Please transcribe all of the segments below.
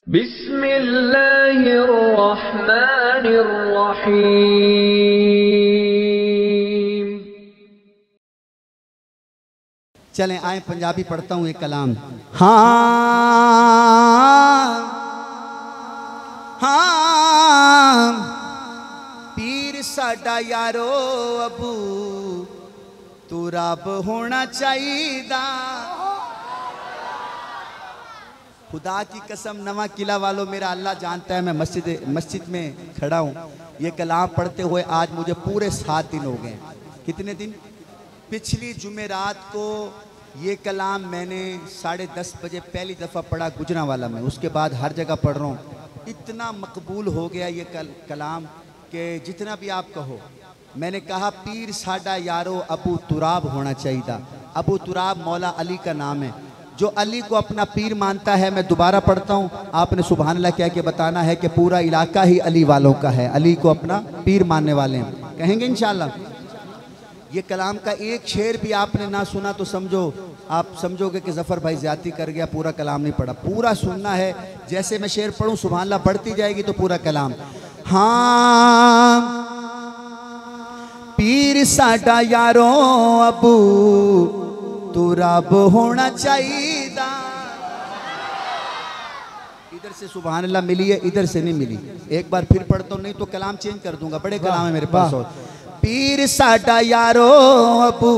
बिस्मिल्लाहिर्रहमानिर्रहीम। चलें आए पंजाबी पढ़ता हूँ एक कलाम। हाँ हाँ पीर साडा यारो अबू तू रब होना चाहिदा। खुदा की कसम नवा किला वालों, मेरा अल्लाह जानता है मैं मस्जिद में खड़ा हूँ। ये कलाम पढ़ते हुए आज मुझे पूरे 7 दिन हो गए। कितने दिन? पिछली जुमेरात को ये कलाम मैंने 10:30 बजे पहली दफ़ा पढ़ा गुजरांवाला में, उसके बाद हर जगह पढ़ रहा हूँ। इतना मकबूल हो गया ये कलाम कि जितना भी आप कहो। मैंने कहा पीर साडा यारो अबू तुराब होना चाहिए। अबू तुराब मौला अली का नाम है। जो अली को अपना पीर मानता है, मैं दोबारा पढ़ता हूँ, आपने सुभान अल्लाह कह के बताना है कि पूरा इलाका ही अली वालों का है, अली को अपना पीर मानने वाले हैं। कहेंगे इंशाल्लाह। ये कलाम का एक शेर भी आपने ना सुना तो समझो, आप समझोगे कि जफ़र भाई ज़्यादती कर गया, पूरा कलाम नहीं पढ़ा। पूरा सुनना है, जैसे मैं शेर पढ़ूँ सुभान अल्लाह बढ़ती जाएगी तो पूरा कलाम। हाँ पीर साडा यारो अबू तू रब होना चाहिए। इधर से सुभान अल्लाह मिली है, इधर से नहीं मिली। एक बार फिर पढ़ता हूँ, नहीं तो कलाम चेंज कर दूंगा, बड़े कलाम है मेरे पास। और पीर साडा यारो अबू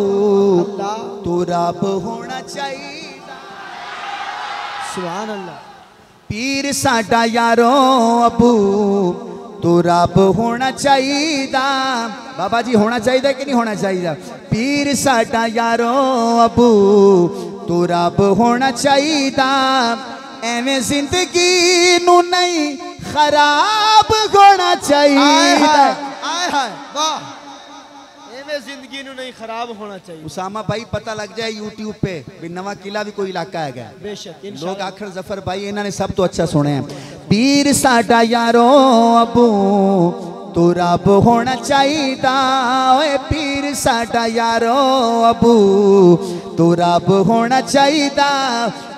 तू रब होना चाहिए। सुभान अल्लाह। पीर साडा यारो अबू तू रब होना चाहिए। बाबा जी होना चाहिए कि नहीं होना चाहिए? पीर साडा यारो अबू तू रब होना चाहिए। एवें जिंदगी नू नहीं खराब होना चाहिए। वाह, एवें जिंदगी नू नहीं खराब होना चाहिए। उसामा भाई पता लग जाए यूट्यूब पे भी नवा किला भी कोई इलाका है। बेशक लोग आखिर जफर भाई इन्होंने सब तो अच्छा सुने हैं। पीर साडा यारो अबू तू रब होना चाहिए। ओए पीर साडा यारो अबू तू रब होना चाहिए।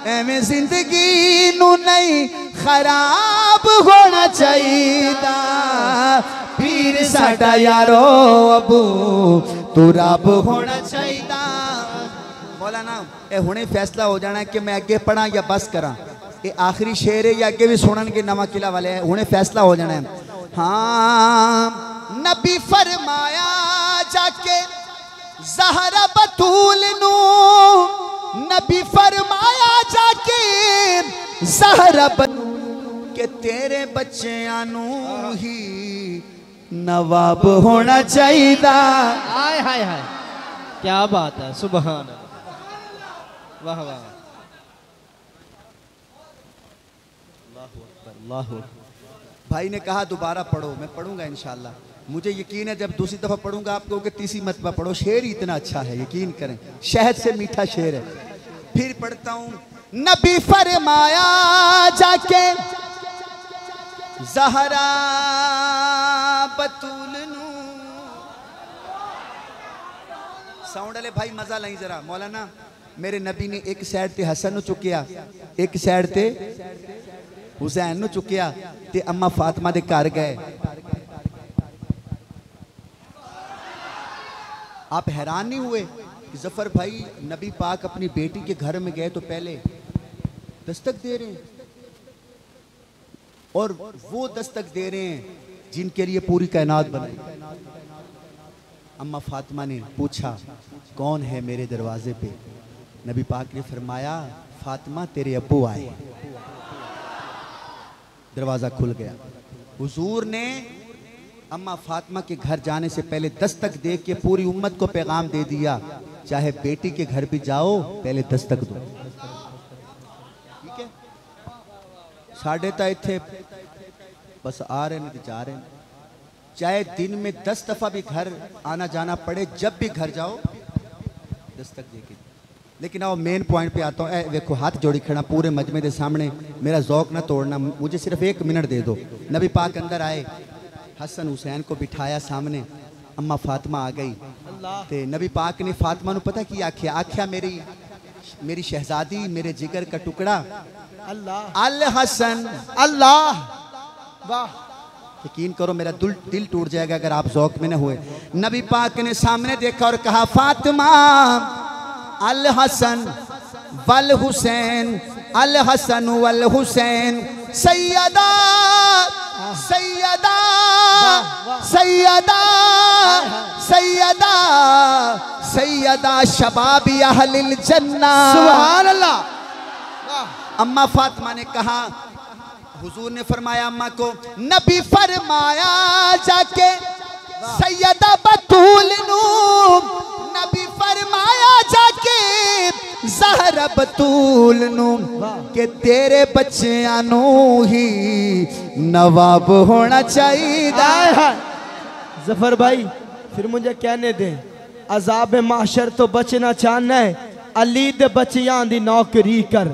एवें जिंदगी नू नहीं खराब होना चाहिए। पीर साडा यारो अबू तू रब होना चाहिए। मौलाना ए हुणे फैसला हो जाना है कि मैं अगे पढ़ा या बस करा। ये आखिरी शेर है या अगे भी सुनन के नवा किला वाले हैं, हुणे फैसला हो जाना है। हाँ नबी फरमाया जाके ज़हरा बतूल नू, नबी फरमाया जाके ज़हरा बतूल के तेरे बच्चियां नू ही नवाब होना चाहिए। हाय हाय हाय, क्या बात है, सुभान अल्लाह, वाह वाह, अल्लाह। भाई ने कहा दोबारा पढ़ो, मैं पढ़ूंगा इंशाल्लाह। मुझे यकीन है जब दूसरी दफा पढ़ूंगा आप कहोगे तीसरी मरतबा पढ़ो। शेर ही इतना अच्छा है, यकीन करें, शहद से मीठा शेर है। फिर पढ़ता हूं। नबी फरमाया जाके ज़हरा बतूल नू। साउंड वाले भाई मजा लाई जरा। मौलाना मेरे नबी ने एक साइड ते हसन नू चुकिया, एक साइड ते हुसैन नू चुकिया ते अम्मा फातिमा दे घर गए। आप हैरान नहीं हुए कि जफर भाई नबी पाक अपनी बेटी के घर में गए तो पहले दस्तक दे रहे हैं, और वो दस्तक दे रहे हैं जिनके लिए पूरी कायनात बनाई। अम्मा फातिमा ने पूछा कौन है मेरे दरवाजे पे? नबी पाक ने फरमाया फातिमा तेरे अब्बू आए। दरवाजा खुल गया। हुजूर ने अम्मा फातिमा के घर जाने से पहले दस्तक दे के पूरी उम्मत को पैगाम दे दिया, चाहे बेटी के घर भी जाओ पहले दस्तक दो। ठीक है, साढ़े तो इतने बस आ रहे नहीं जा रहे। चाहे दिन में 10 दफा भी घर आना जाना पड़े, जब भी घर जाओ दस्तक दे के। लेकिन आओ मेन पॉइंट पे आता हूँ। देखो हाथ जोड़ी खड़ा पूरे मजमे के सामने, मेरा ज़ौक ना तोड़ना, मुझे सिर्फ 1 मिनट दे दो। नबी पाक अंदर आए, हसन हुसैन को बिठाया सामने, अम्मा फातिमा आ गई ते नबी पाक ने फातिमा नू पता की आख्या? आख्या मेरी मेरी शहजादी, मेरे जिगर का टुकड़ा अल्लाह अल हसन। अल्लाह, वाह। यकीन करो मेरा दिल टूट जाएगा अगर आप ज़ौक़ में न हुए। नबी पाक ने सामने देखा और कहा, फातिमा अल हसन वल हुसैन, अल हसन वल हुसैन, सैयदा सैयदा सैयदा सैयदा सैयदा शबाबी अहलिल जन्ना। सुभान अल्लाह। अम्मा फातिमा ने कहा, हुजूर ने फरमाया अम्मा को, नबी फरमाया जाके सैयदा बतूल नू, नबी फरमाया जाके ज़हरा बतूल नू के तेरे बच्चियां नू ही नवाब होना चाहिए। जफर भाई फिर मुझे कहने दें, अजाब माशर तो बचना चाहना है, अली दे बच्चियां दी नौकरी कर।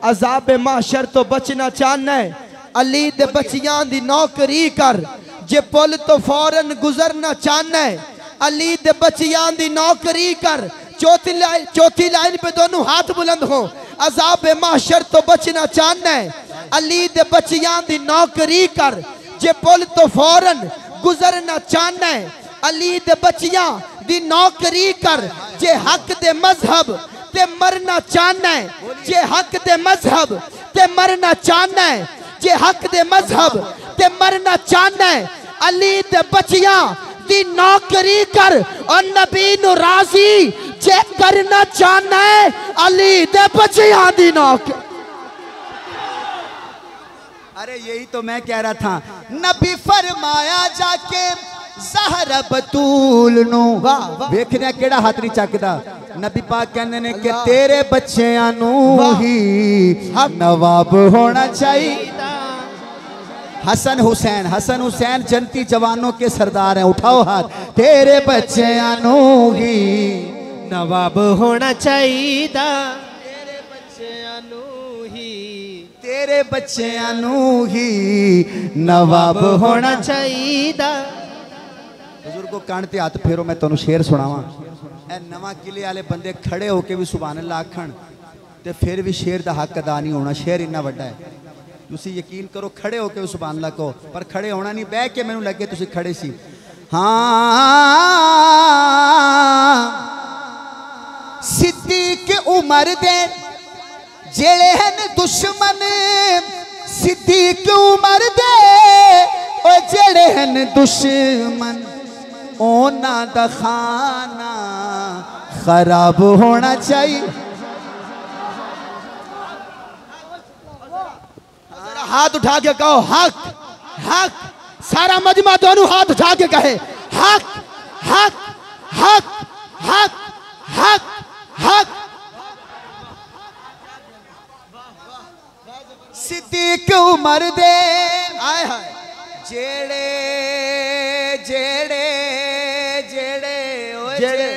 अजाब माशर तो बचना चाहना है, अली दे बच्चियां दी नौकरी कर। जे पुल तो फौरन गुजरना चाहना है, अली दे बच्चियां दी नौकरी कर। चौथी लाइन पे दोनों हाथ बुलंद हो। अजाब माशर तो बचना चाहना है, अली दे बच्चियां दी नौकरी कर। जे पुल तो फौरन गुजरना चाहना है, अली दे बच्चियां दी नौकरी कर। जे हक दे मजहब ते मरना चाहना है, जे हक दे मजहब ते मरना चाहना है, जे हक दे मजहब ते मरना चाहना है, अली दे बच्चियां दी नौकरी कर। और नबी नु राजी जे करना चाहना है, अली दे बच्चियां दी नौकरी। अरे यही तो मैं कह रहा था, नबी फरमाया जाके ज़हरा बतूल नू। वेखने केड़ा हाथ नहीं चकदा। नबी पाक कहंदे ने कि तेरे बच्चियां नू ही नवाब होना चाहिए। हसन हुसैन, हसन हुसैन जनती जवानों के सरदार हैं, उठाओ हाथ। तेरे बच्चियां नू ही नवाब होना चाहिए, तेरे बच्चियां नू ही, तेरे बच्चियां नू ही नवाब होना चाहिए। बुजुर्गों कान ते हाथ फेरो, मैं तुहानू शेर सुनावा। ए नवा किले वाले बंदे खड़े होके भी सुभान अल्लाह आखण ते फिर भी शेर दा हक अदा नहीं होना। शेर इन्ना वड्डा है, तुसी यकीन करो खड़े होके भी सुभान अल्लाह को, पर खड़े होना नहीं, बह के मैनू लगे तुसी खड़े सी। हाँ सिद्दीक उमर दे जेड़े हन दुश्मन, सिद्दीक उमर दे ओ जेड़े हन दुश्मन, ओना दा खाना खराब होना चाहिए। हाथ उठा के कहो हक हक। सारा मजमा दोनों हाथ उठा के कहे हक हक हक हक हक हक। सिद्दीक उमर दे आए हाय जेड़े जेड़े जेड़े ओ जेड़े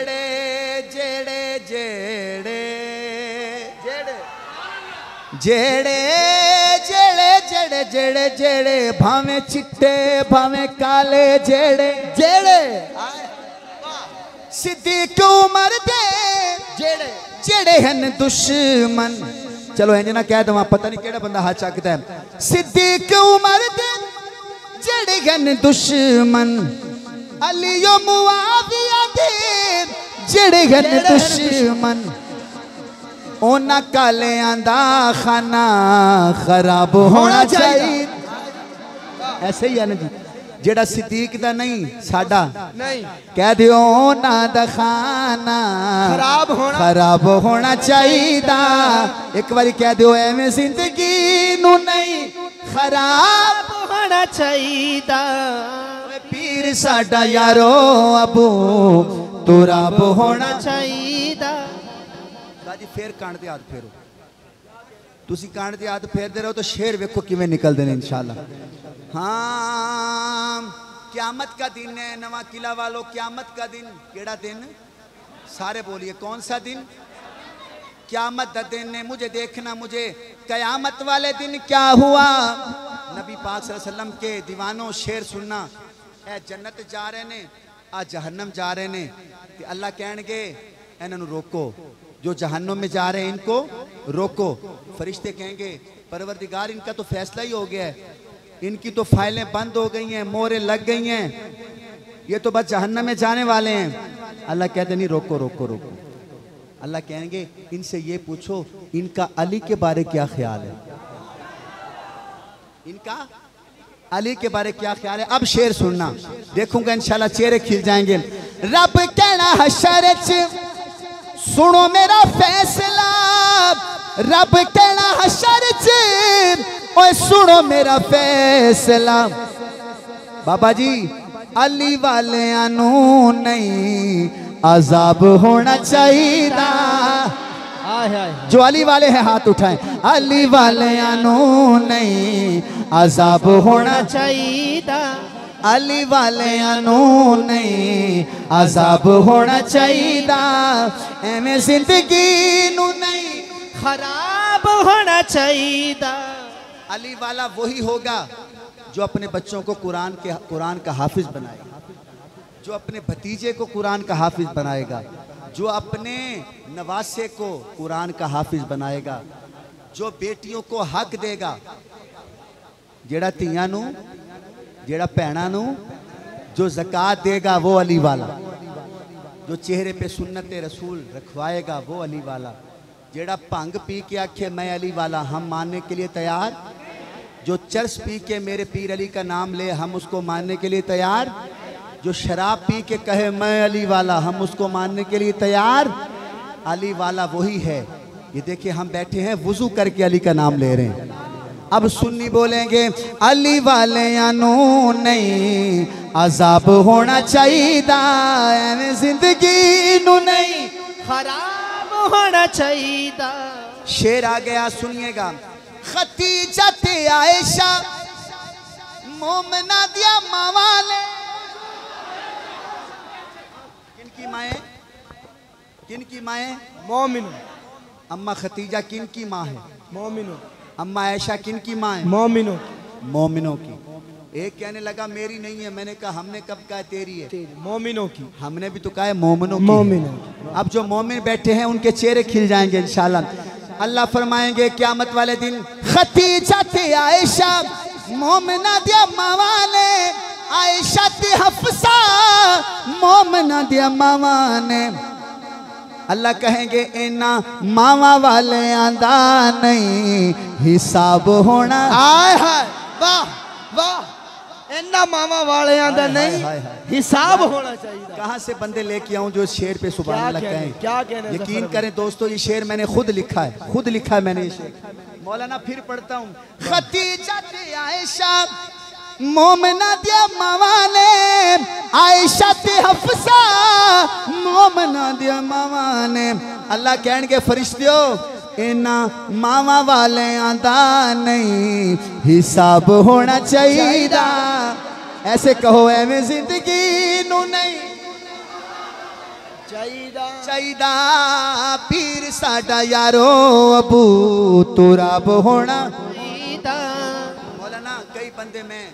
जेड़े जेड़े जेड़े जेड़े जेड़े जेड़े जेड़े भावे चिट्टे भावे काले जेड़े जेड़े सिद्दीक उमर दे जेड़े जेड़े हन दुश्मन। चलो इंज ना कह दवा, पता नहीं केड़ा बंदा हाथ चकदा है। सिद्दीक उमर दे जेड़े हन दुश्मन, अली ओ मुआविया दे जेड़े हन दुश्मन, ओना कालियां दा खाना खराब होना चाहिए। ऐसे ही है ना जी, जेड़ा सिद्दीक दा नहीं साडा नहीं कह दियो ओना दा खाना खराब होना चाहिए। एक बारी कह दियो एवें जिंदगी नू नहीं खराब होना चाहिए। पीर साडा यारो अबू तुराब होना चाहिए। जी फिर कान दे हाथ फेरो, तुसी कान दे हाथ फेरदे रहो तो शेर वेखो किवें निकलदे ने इंशाअल्लाह। हाँ क़यामत का दिन है नवा किला वालों, क़यामत का दिन केड़ा दिन? सारे बोलिए कौन सा दिन? क़यामत का दिन है। मुझे देखना, मुझे क़यामत वाले दिन क्या हुआ। नबी पाक सल्लल्लाहु अलैहि वसल्लम के दीवानों शेर सुनना, ए जन्नत जा रहे ने आ जहन्नम जा रहे ने, ते अल्लाह कहणगे इन्हां नूं रोको, जो जहन्नुम में जा रहे हैं इनको रोको। फरिश्ते कहेंगे परवरदिगार इनका तो फैसला ही हो गया है, इनकी तो फाइलें बंद हो गई हैं, मोहरें लग गई हैं, ये तो बस जहन्नम में जाने वाले हैं। अल्लाह कहते नहीं, रोको रोको रोको। अल्लाह कहेंगे इनसे ये पूछो इनका अली के बारे क्या ख्याल है, इनका अली के बारे क्या ख्याल है। अब शेर सुनना, देखूंगा इंशाल्लाह चेहरे खिल जाएंगे। रब कहना हशर च सुनो मेरा फैसला, रब कहना हशर च ओए सुनो मेरा फैसला। बाबा जी अली वालियां नू नहीं अजाब होना चाहिए। जो अली वाले हैं हाथ उठाएं। अली वालियां नू नहीं अजाब होना चाहिए, अली वालियां नू नहीं अजाब होना चाहिए। एवें जिंदगी नू नहीं खराब होना चाहिए। अली वाला वही होगा जो अपने बच्चों को कुरान का हाफिज बनाएगा, जो अपने भतीजे को कुरान का हाफिज बनाएगा, जो अपने नवासे को कुरान का हाफिज बनाएगा, जो बेटियों को हक देगा, जेड़ा तियां नू जेड़ा भैणा नू जो ज़कात देगा वो अली वाला, जो चेहरे पे सुन्नत रसूल रखवाएगा वो अली वाला, जेड़ा भंग पी के आखे मैं अली वाला हम मानने के लिए तैयार, जो चरस पी के मेरे पीर अली का नाम ले हम उसको मानने के लिए तैयार, जो शराब पी के कहे मैं अली वाला हम उसको मानने के लिए तैयार। अली वाला वही है। ये देखिए हम बैठे हैं वुजू करके अली का नाम ले रहे हैं। अब सुन्नी बोलेंगे अली वाले नू नहीं अजाब होना चाहिए, जिंदगी नू नहीं खराब होना चाहिए। शेर आ गया सुनिएगा। खतीजा ते आयशा मोमना दिया मावाले, किनकी माए, किनकी माए? मोमिनो। अम्मा खतीजा किनकी माँ है? मोमिनो। अम्मा आयशा किनकी माँ है? मोमिनो। मोमिनों की। एक कहने लगा मेरी नहीं है, मैंने कहा हमने कब कहा तेरी है? मोमिनों की। हमने भी तो कहा है मोमिनों की। मोमिनों। अब जो मोमिन बैठे हैं उनके चेहरे खिल जाएंगे इंशाल्लाह। अल्लाह फरमाएंगे क़यामत वाले दिन खतीजा ते आयशा मोमिना दिया मावाने, आयशा ते हफ्सा मोमिना दिया मावाने। अल्लाह कहेंगे इना मावा वाले आंदा नहीं हिसाब होना। आय हाय वाह वाह, इन्ना मामा वाले आंदा नहीं हिसाब होना चाहिए। कहाँ से बंदे लेके आऊं जो शेर पे सुभान अल्लाह कहें? क्या कहने? यकीन करें दोस्तों ये शेर मैंने खुद लिखा है, खुद लिखा है मैंने ये शेर। मौलाना फिर पढ़ता हूँ। खतीजा ते आयशा मोमना दिया मावाने, आयशा ते हफ्सा मोमना दिया मावाने। अल्लाह कहणगे फरिश्तियों इना मावा वाले आंदा नहीं हिसाब होना चाहिए। ऐसे कहो एवें जिंदगी नू नहीं चाहिए। पीर साडा यारो अबू तुराब होना। मौलाना कई बंदे मैं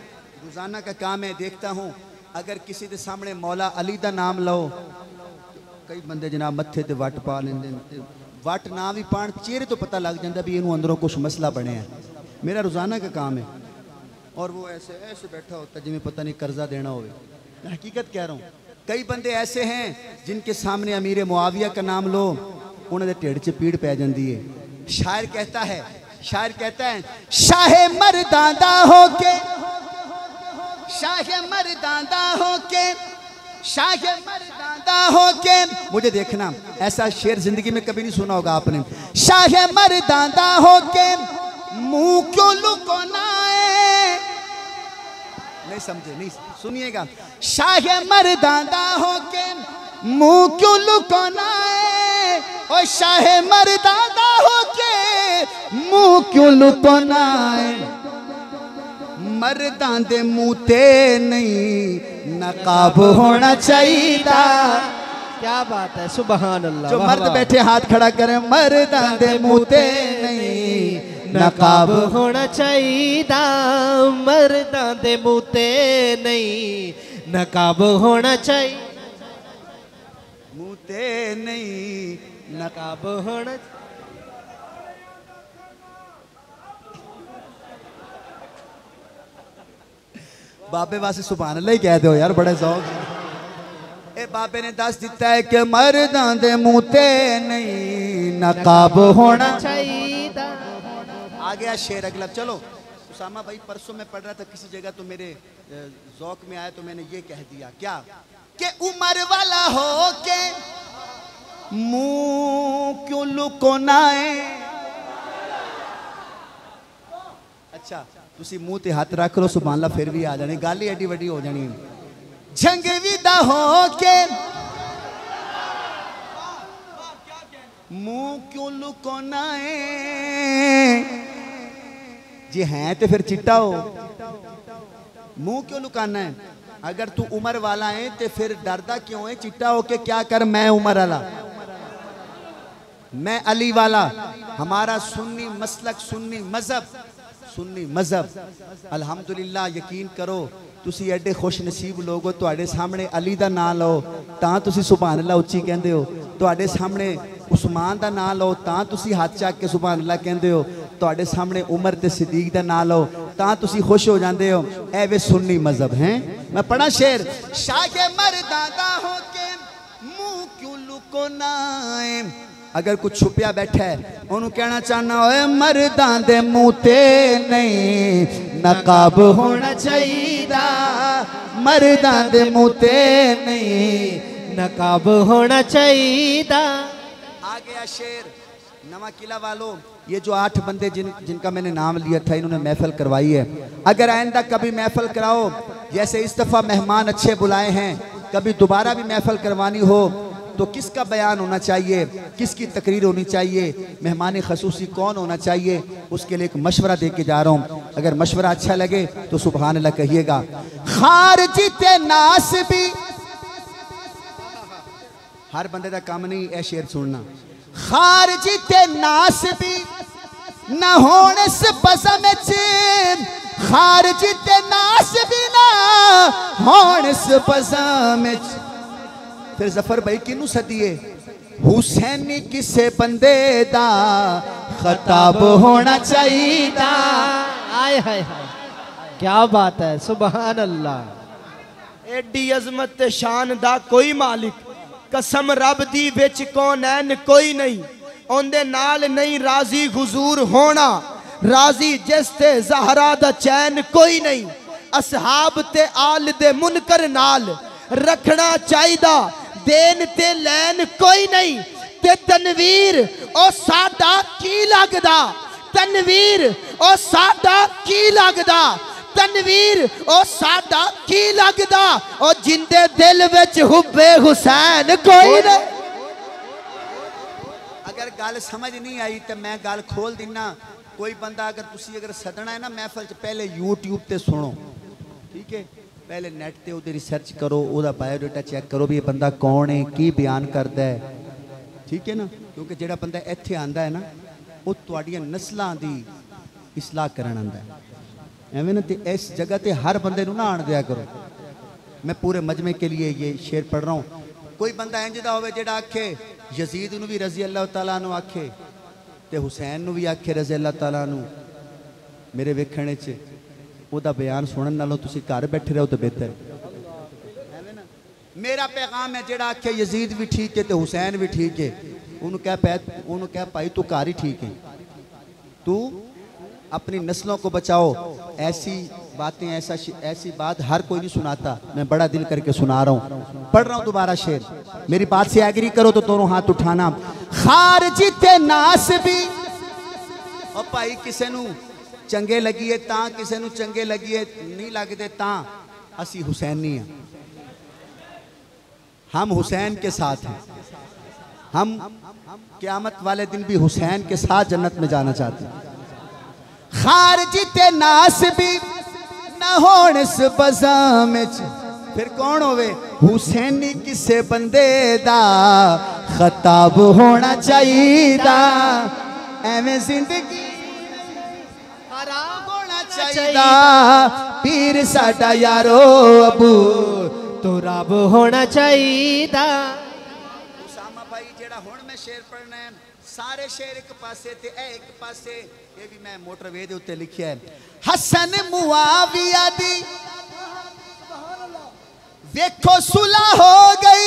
रोजाना का काम है देखता हूँ, अगर किसी के सामने मौला अली का नाम लो, कई बंदे जनाब मत्थे ते वट पा लेंदे, वट ना भी पान चेहरे तो पता लग जाता भी इन्हों अंदरों कुछ मसला बने हैं। मेरा रोजाना का काम है और वो ऐसे ऐसे बैठा होता जिन्हें पता नहीं कर्जा देना हो। मैं हकीकत कह रहा हूँ, कई बंदे ऐसे हैं जिनके सामने अमीर मुआविया का नाम लो उन्होंने ढिड च पीड़ पै जाती है। शायर कहता है, शायर कहता है शाहे मर्दादा होके, शाहे मर्दादा होके, शाहे मर्दादा होके। मुझे देखना ऐसा शेर जिंदगी में कभी नहीं सुना होगा आपने। शाहे मर्दादा होके मुंह क्यों लुकोना है? नहीं समझे? नहीं सुनिएगा। शाहे मर्दादा होके मुंह क्यों लुकोना है? और शाहे मर्दादा होके मुंह क्यों लुकोना है? मर्दां दे मुंह ते नहीं नकाब होना चाहिए। क्या बात है, सुभान अल्लाह। जो मर्द बैठे हाथ खड़ा करें। मर्दां दे मुंह ते नहीं नकाब होना चाहिए। मर्दां दे मुंह ते नहीं नकाब होना चाहिए। मुंह ते नहीं नकाब होना बाबे वास्ते सुभान अल्लाह ही कह दो यार, बड़े शौक। ए बाबे ने दस दिता है कि मर्दां दे मुंह ते नहीं नकाब होना चाहिए। आ गया शेर अगला। चलो उसामा भाई, परसों मैं पढ़ रहा था किसी जगह तो मेरे ज़ौक़ में आया तो मैंने ये कह दिया क्या कि उम्र वाला हो के मुंह क्यों लुकोना है। अच्छा तुसी मुंह ते हाथ रख लो सुभान अल्लाह, फिर भी आ जानी गल ही एडी वड्डी हो जानी। जंग विदा हो के मुंह क्यों लुकोना है। जी हैं तो फिर चिट्टा हो, मुंह क्यों लुकाना है। अगर तू उम्र वाला है तो फिर डरदा क्यों है चिट्टा हो के। क्या कर, मैं उम्र वाला, मैं अली वाला, हमारा सुन्नी मसलक, सुन्नी मजहब, सुन्नी मजहब। अल्हम्दुलिल्लाह यकीन करो तुसी एडे खुश नसीब लोग हो, तुहाडे सामने अली दा नाम लो तां तुसी सुभान अल्लाह उच्ची कहंदे हो, तुहाडे सामने उस्मान दा नाम लो तां तुसी हाथ चक के सुभान अल्लाह कहंदे हो, तुहाडे सामने उमर ते सिद्दीक दा नाम लो तां तुसी खुश हो जाते हो। ए वे सुन्नी मजहब हैं। मैं पढ़ा शेर, शाह मर्दा दा हो के मुंह क्यों लुकोना है। अगर कुछ छुपिया बैठा है उन्होंने कहना चाहना है मर्दां दे मुंह ते नहीं नकाब होना चाहिए। मर्दां दे मुंह ते नहीं नकाब होना चाहिए। आ गया शेर। नवा किला वालों, ये जो 8 बंदे जिनका मैंने नाम लिया था इन्होंने महफिल करवाई है। अगर आइंदा कभी महफिल कराओ, जैसे इस दफ़ा मेहमान अच्छे बुलाए हैं, कभी दोबारा भी महफिल करवानी हो तो किसका बयान होना चाहिए, किसकी तकरीर होनी चाहिए, मेहमान खसूसी कौन होना चाहिए, उसके लिए एक मशवरा दे के जा रहा हूँ। अगर मशवरा अच्छा लगे तो सुभान अल्लाह कहिएगा। खारजी ते नास भी, हर बंदे का काम नहीं है शेर सुनना। खारजी ते नास भी न होने से बसम खारजी ते नास भी ना होने से बसम। फिर जफर भाई किनू सदिए हुसैनी किसे बंदे दा खताब होना चाहिए। आय हाय हाय, क्या बात है, सुभान अल्लाह। एडी अजमत ते शान दा कोई मालिक, कसम रब दी विच कौनैन कोई नहीं, ओंदे नाल नहीं राजी हुजूर होना, राजी जिस ते ज़हरा दा चैन कोई नहीं, असहाब ते आल दे मुनकर नाल रखना चाहिदा, देन ते लैन कोई नहीं। ते तनवीर ओ साडा की लगदा, तनवीर ओ साडा की लगदा, तनवीर ओ साडा की लगदा, ओ जिंदे दिल विच हुब्बे हुसैन कोई नहीं। अगर गल समझ नहीं आई तो मैं गल खोल दिना। कोई बंदा अगर सदना है ना महफिल च, पहले यूट्यूब ते सुनो, ठीक है, पहले नैट ते उहदी रिसर्च करो, उहदा बायोडाटा चेक करो भी ये बंदा कौन है, की बयान करता है, ठीक है ना। क्योंकि जिहड़ा बंदा इत्थे आंदा है ना वो तुहाडियां नस्लां दी इस्लाह करन आंदा है। एवें ना ते इस जगह ते हर बंदे नूं ना आण दिया करो। मैं पूरे मजमे के लिए ये शेर पढ़ रहा हूँ। कोई बंदा इंज दा होवे जिहड़ा आखे यजीद नूं भी रजी अल्लाह तआला नूं आखे ते हुसैन नूं भी आखे रजी अल्लाह तआला नूं, मेरे वेखण च ਉਹਦਾ बयान सुनने नालों तुसी घर बैठे रहो तो बेहतर। मेरा पैगाम है जेड़ा आखे यजीद भी ठीक है तो हुसैन भी ठीक है, उन्होंने कह भाई तू घर ही ठीक है, तू अपनी नस्लों को बचाओ। ऐसी बातें ऐसी बात हर कोई नहीं सुनाता, मैं बड़ा दिल करके सुना रहा हूँ। पढ़ रहा हूँ दोबारा शेर, मेरी बात से एग्री करो तो दोनों हाथ उठाना। खारजी ते नास भी, और भाई किसे नू चंगे लगिए तां, किसे नू चंगे लगिए नहीं लगते तां, असी हुसैनी हैं, हम हुसैन के साथ हैं, हम क़यामत वाले दिन भी हुसैन के साथ जन्नत में जाना चाहते हैं। खारजी ते नास भी न होने से बज़ाम, फिर कौन होवे हुसैनी किसे बंदे दा खताब होना चाहिए। एवें जिंदगी पीर साडा यारो अबू तो रब होना चाहिए। उसामा भाई जेड़ा हुण मैं शेर पढ़ना सारे शेर एक पासे ते एक पासे ये भी मैं मोटरवे दे उत्ते लिखिया है। हसन मुआविया दी देखो सुलह हो गई।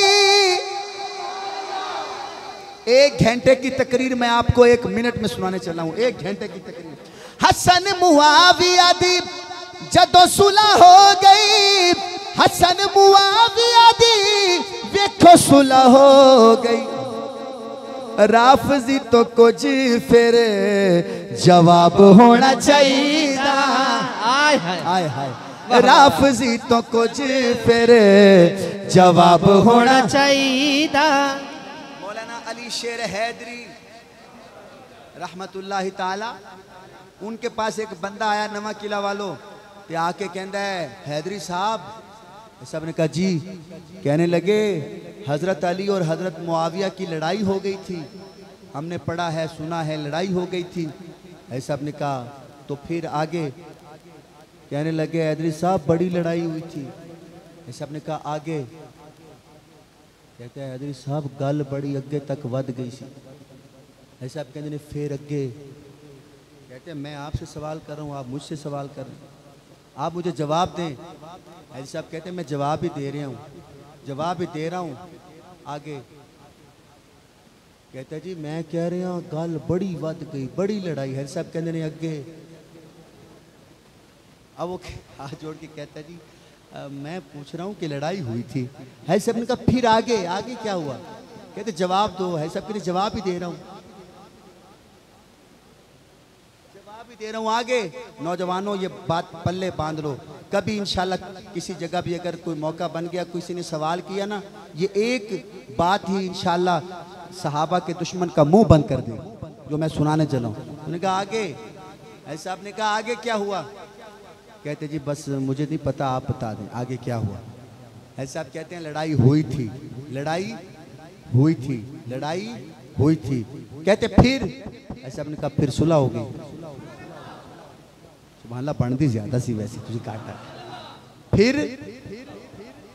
1 घंटे की तकरीर मैं आपको 1 मिनट में सुनाने चला हूं। 1 घंटे की तकरीर। हसन मुआविया दी जदों सुलह हो गई। हसन मुआविया दी देखो सुलह हो गई। राफजी तो कुछ फिर जवाब होना चाहिए। आय हाय आय हाय राफजी तो कुछ फिर जवाब होना चाहिए। मौलाना अली शेर हैदरी रहमतुल्लाहि ताला, उनके पास एक बंदा आया नवा किला वालों ते आके कहता है हैदरी साहब। सब ने कहा जी। कहने लगे हजरत अली और हजरत मुआविया की लड़ाई हो गई थी, हमने पढ़ा है सुना है लड़ाई हो गई थी। ऐसा ने कहा तो फिर आगे। कहने लगे हैदरी साहब बड़ी लड़ाई हुई थी। ऐसा ने कहा आगे। कहते हैं हैदरी साहब गल बड़ी अगे तक वध गई सी। ऐसा कहते ने फिर अगे। कहते हैं मैं आपसे सवाल कर रहा हूँ, आप मुझसे सवाल कर रहे हैं, आप मुझे जवाब दें। ऐसे साहब कहते हैं मैं जवाब ही दे रहा हूँ, जवाब ही दे रहा हूँ। आगे कहते हैं जी मैं कह रहा हूँ गल बड़ी वध गई, बड़ी लड़ाई है। साहब कहते हैं अगे। अब वो हाथ जोड़ के कहता है जी मैं पूछ रहा हूँ कि लड़ाई हुई थी। है साहब ने कहा फिर आगे। आगे क्या हुआ? कहते जवाब दो। है साहब कहते जवाब ही दे रहा हूँ, दे रहा हूं। आगे नौजवानों ये बात पल्ले बांध लो, कभी इंशाल्लाह किसी जगह भी अगर कोई मौका बन गया, किसी ने सवाल किया ना, ये एक बात ही इंशाल्लाह सहाबा के दुश्मन का मुंह बंद कर दे जो मैं सुनाने चला हूं। उन्होंने कहा आगे। ऐसा आपने कहा आगे क्या हुआ? कहते जी बस मुझे नहीं पता, आप बता दें आगे क्या हुआ। ऐसा आप कहते हैं लड़ाई हुई थी, लड़ाई हुई थी, लड़ाई हुई थी। कहते फिर? ऐसा आपने कहा फिर सुलह हो गई। सुभानअल्लाह बनती ज्यादा सी वैसे तुझे काटा। फिर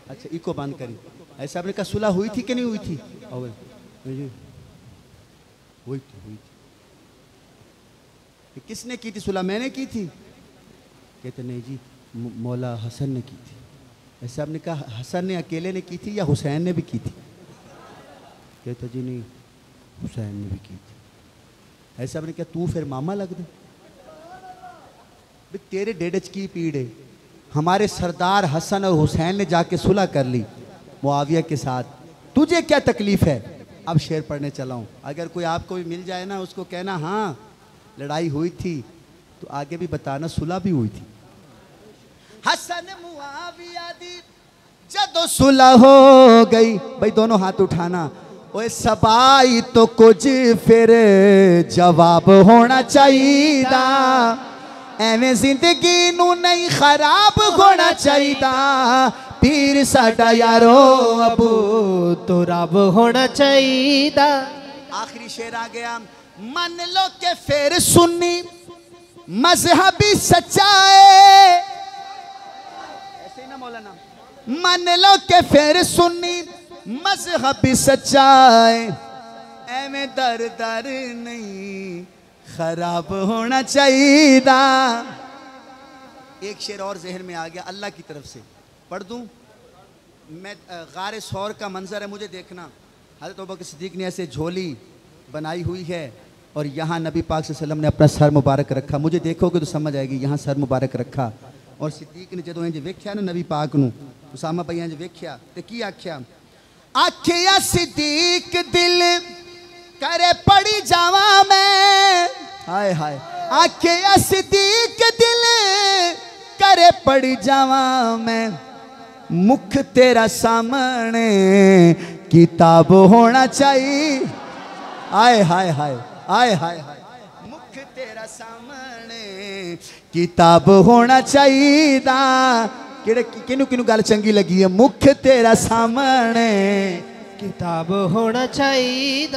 अच्छा इको बंद करी। ऐसा आपने कहा सुलह हुई थी कि नहीं हुई थी? हुई थी। किसने की थी सुलह? मैंने की थी। कहते नहीं जी मौला हसन ने की थी। ऐसा आपने कहा हसन ने अकेले ने की थी या हुसैन ने भी की थी? कहते जी नहीं हुसैन ने भी की थी। ऐसा आपने कहा तू फिर मामा लग दे। तेरे डेडच की पीड़ है। हमारे सरदार हसन और हुसैन ने जाके सुलह कर ली मुआविया के साथ, तुझे क्या तकलीफ है? अब शेर पढ़ने चला हूँ। अगर कोई आपको भी मिल जाए ना, उसको कहना हाँ लड़ाई हुई थी, तो आगे भी बताना सुलह भी हुई थी। हसन मुआविया दी जदों सुलह हो गई। भाई दोनों हाथ उठाना। ओए सबाई तो कुछ फिर जवाब होना चाहिए। एवें जिंदगी नू नहीं खराब होना चाहिए। पीर साडा यारो अबू तो रब होना चाहिए। आखिरी शेर आ गया। मन लो के फिर सुन्नी मजहबी सच्चाए। ऐसे ही ना मौलाना। मन लो के फिर सुन्नी मजहबी सच्चाए। एवें दर दर नहीं खराब होना चाहिए। एक शेर और जहन में आ गया अल्लाह की तरफ से, पढ़ दूं मैं। गारे सौर का मंजर है, मुझे देखना। हज़रत अबू बकर सिद्दीक ने ऐसे झोली बनाई हुई है और यहाँ नबी पाक सल्लल्लाहु अलैहि वसल्लम ने अपना सर मुबारक रखा। मुझे देखोगे तो समझ आएगी, यहाँ सर मुबारक रखा। और सिद्दीक ने जो इंज वेख्या ना नबी पाक नू, उसामा भाई इंज वेख्या ते की आख्या? आखिया सिद्दीक दिल करे पड़ी जावा मैं। हाय हाय आखिया सिद्दीक दिल करे पड़ी जावा मैं। मुख तेरा सामने किताब होना चाहिए। आय हाय हाय आय हाय हाय। मुख तेरा सामने किताब होना चाहिए। किनू किनू गल चंगी लगी है? मुख तेरा सामने किताब होना चाहिए।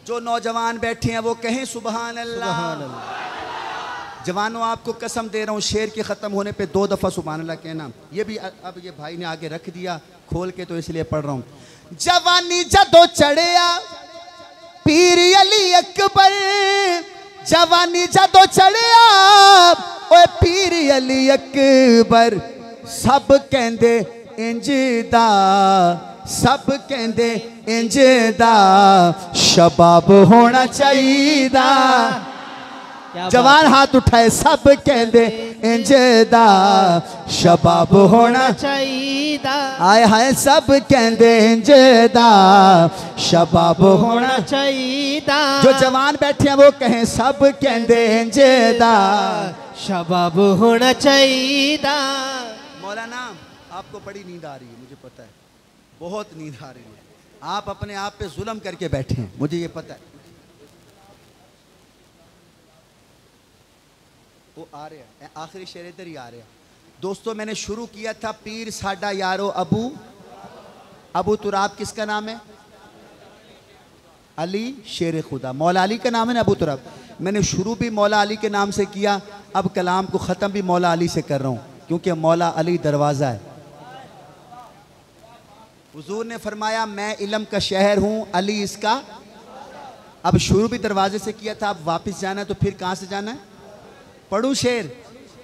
जो नौजवान बैठे हैं वो कहें सुभान अल्लाह। जवानों आपको कसम दे रहा हूँ, शेर के ख़त्म होने पे 2 दफ़ा सुभान अल्लाह कहना। ये भी अब ये भाई ने आगे रख दिया खोल के, तो इसलिए पढ़ रहा हूँ। जवानी जदों चढ़िया पीर अली अकबर जवानी जदों चढ़िया ओए पीर अली अकबर सब कहंदे इंज दा सब कहंदे इंज दा शबाब होना चाहिदा। जवान हाथ उठाए सब कहंदे इंज दा शबाब होना चाहिदा। आए हाय सब कहंदे इंज दा शबाब होना चाहिदा। जो जवान बैठे हैं वो कहें सब कहंदे इंज दा शबाब होना चाहिदा। मौलाना आपको बड़ी नींद आ रही है, मुझे पता है, बहुत नींद आ रही है। आप अपने आप पे जुल्म करके बैठे हैं, मुझे ये पता है। वो आ रहे हैं, आखिरी शेर इधर ही आ रहे हैं। दोस्तों मैंने शुरू किया था पीर साडा यारो अबू तुराब किसका नाम है? अली शेर खुदा, मौला अली का नाम है ना अबू तुराब। मैंने शुरू भी मौला अली के नाम से किया, अब कलाम को ख़त्म भी मौला अली से कर रहा हूँ, क्योंकि मौला अली दरवाज़ा है। हुजूर ने फरमाया मैं इल्म का शहर हूँ, अली इसका। अब शुरू भी दरवाजे से किया था, अब वापस जाना है तो फिर कहाँ से जाना है? पढ़ूं शेर,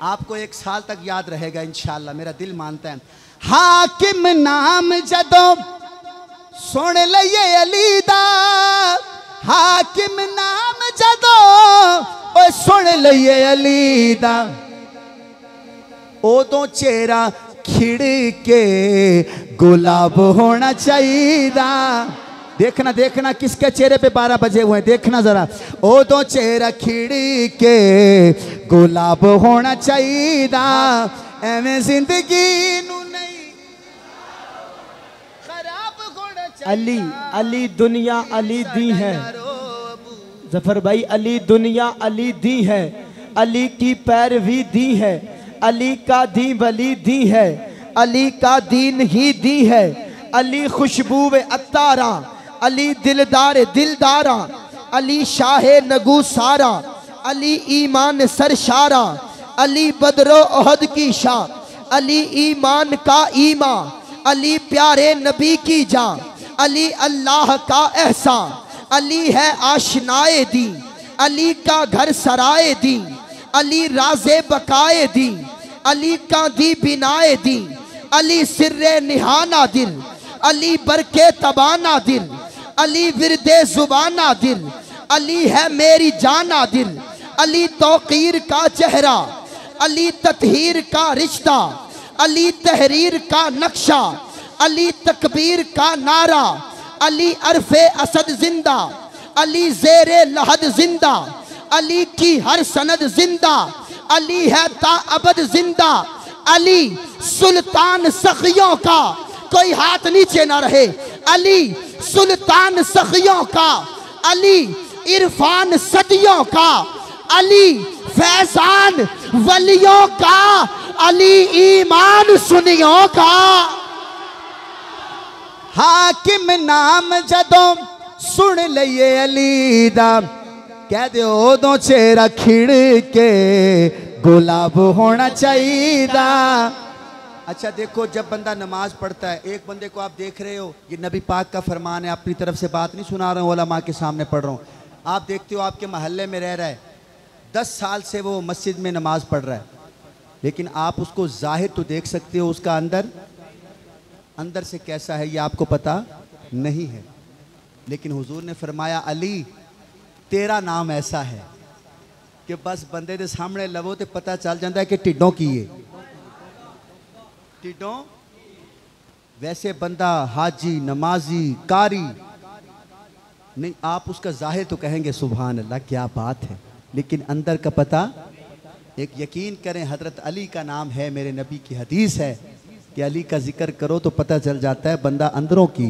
आपको 1 साल तक याद रहेगा इंशाअल्लाह, मेरा दिल मानता है। हाकिम नाम जदों सुन लिये अली दा, हाकिम नाम जदों सुन लिये अली दा, ओदों चेहरा खिड़ के गुलाब होना चाहिदा। देखना देखना किसके चेहरे पे 12 बजे हुए हैं, देखना जरा। ओ दो चेहरा खिड़ी के गुलाब होना चाहिदा, एवें जिंदगी नू नहीं खराब होना चाहिदा। अली अली दुनिया अली दी है जफर भाई, अली दुनिया अली दी है, अली की पैरवी दी है, अली का दी वली दी है, अली का दीन ही दी है। अली खुशबू अत्तारा, अली दिलदार दिलदारा, अली शाहे नगू सारा, अली ईमान सरशारा, अली बदरो ओहद की शाह, अली ईमान का ईमा, अली प्यारे नबी की जान, अली अल्लाह का एहसान, अली है आशनाए दी, अली का घर सराए दी, अली राजे बकाए दी, अली का दी बिनाए दी, अली सिर्रे निहाना दिल, अली बरके तबाना दिल, अली विरदे जुबाना दिल, अली है मेरी जाना दिल, अली तौकीर का चेहरा, अली ततहीर का रिश्ता, अली तहरीर का नक्शा, अली तकबीर का नारा, अली अरफे असद जिंदा, अली जेरे लहद जिंदा, अली की हर सनद जिंदा, अली है ता अबद जिंदा, अली सुल्तान सखियों का, कोई हाथ नीचे ना रहे, अली सुल्तान सखियों का, अली इरफान सदियों का, अली फैजान वलियों का, अली ईमान सुनियों का। हाकिम नाम जदों सुन लिये अली दा, कह दो दो चेहरा खिड़ के गुलाब होना चाहिदा। अच्छा देखो, जब बंदा नमाज पढ़ता है, एक बंदे को आप देख रहे हो, ये नबी पाक का फरमान है, अपनी तरफ से बात नहीं सुना रहा हूँ, उलमा के सामने पढ़ रहा हूँ। आप देखते हो आपके महल्ले में रह रहा है, 10 साल से वो मस्जिद में नमाज पढ़ रहा है, लेकिन आप उसको जाहिर तो देख सकते हो, उसका अंदर से कैसा है ये आपको पता नहीं है। लेकिन हुजूर ने फरमाया अली तेरा नाम ऐसा है कि बस बंदे दे सामने लवो तो पता चल जाता है कि टिड्डों की है, टिड्डों। वैसे बंदा हाजी नमाजी कारी नहीं, आप उसका जाहिर तो कहेंगे सुभान अल्लाह क्या बात है, लेकिन अंदर का पता, एक यकीन करें हजरत अली का नाम है, मेरे नबी की हदीस है कि अली का जिक्र करो तो पता चल जाता है बंदा अंदरों की।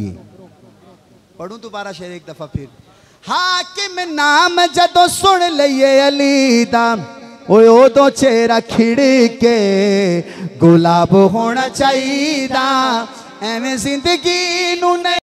पढ़ूं दोबारा शेर एक दफा फिर। हाकिम नाम जदों सुन लिये अली दा, ओ दो चेहरा खिड़ के गुलाब होना चाहिदा, एवें जिंदगी नू नहीं